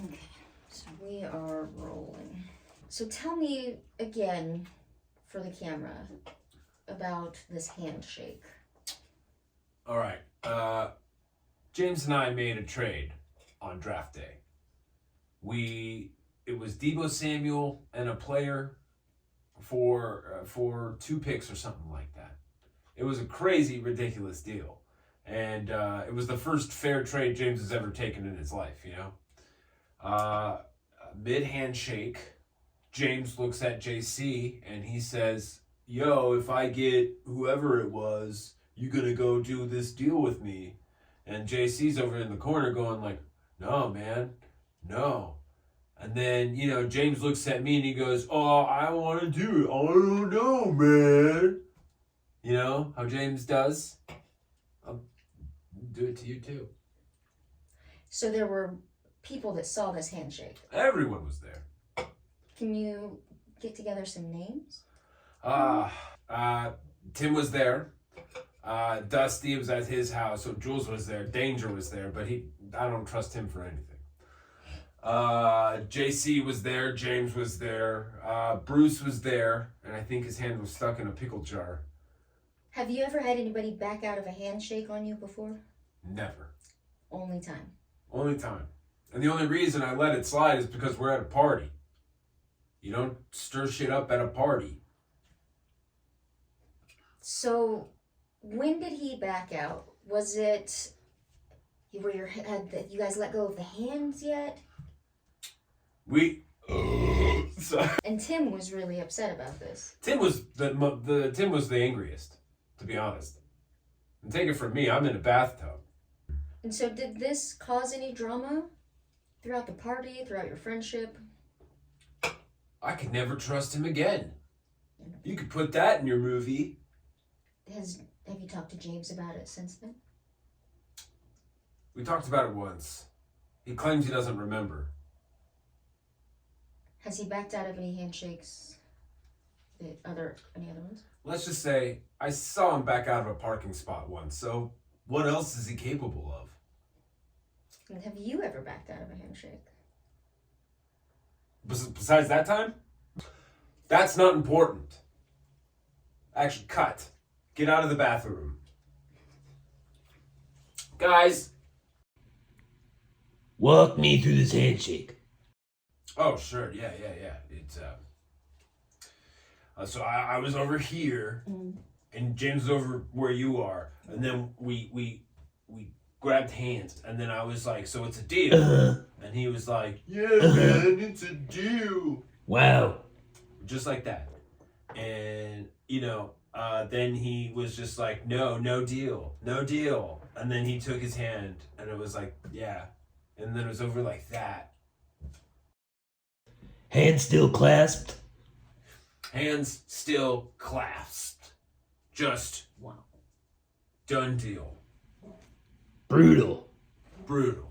Okay, so we are rolling. So tell me again, for the camera, about this handshake. All right. James and I made a trade on draft day. It was Deebo Samuel and a player for 2 picks or something like that. It was a crazy, ridiculous deal. And it was the first fair trade James has ever taken in his life, you know? Mid-handshake, James looks at JC and he says, yo, if I get whoever it was, you gonna go do this deal with me? And JC's over in the corner going like, no, man, no. And then, you know, James looks at me and he goes, oh, I want to do it. I don't know, man. You know how James does? I'll do it to you too. So there were people that saw this handshake. Everyone was there. Can you get together some names? Tim was there. Dusty was at his house, so Jules was there. Danger was there, but I don't trust him for anything. JC was there. James was there. Bruce was there, and I think his hand was stuck in a pickle jar. Have you ever had anybody back out of a handshake on you before? Never. Only time. Only time. And the only reason I let it slide is because we're at a party. You don't stir shit up at a party. So, when did he back out? Was it you guys let go of the hands yet? And Tim was really upset about this. Tim was the angriest, to be honest. And take it from me, I'm in a bathtub. And so, did this cause any drama throughout the party, throughout your friendship? I could never trust him again. You could put that in your movie. Have you talked to James about it since then? We talked about it once. He claims he doesn't remember. Has he backed out of any handshakes? Any other ones? Let's just say I saw him back out of a parking spot once, so what else is he capable of? And have you ever backed out of a handshake? Besides that time? That's not important. Actually, cut. Get out of the bathroom. Guys. Walk me through this handshake. Oh, sure. Yeah. It's, so I was over here, and James was over where you are, and then we grabbed hands, and then I was like, so it's a deal. And he was like, yeah, man, it's a deal. Wow. Just like that. And, you know, then he was just like, no deal. And then he took his hand, and it was like, yeah. And then it was over like that. Hands still clasped? Hands still clasped. Just, wow. Done deal. Brutal. Brutal.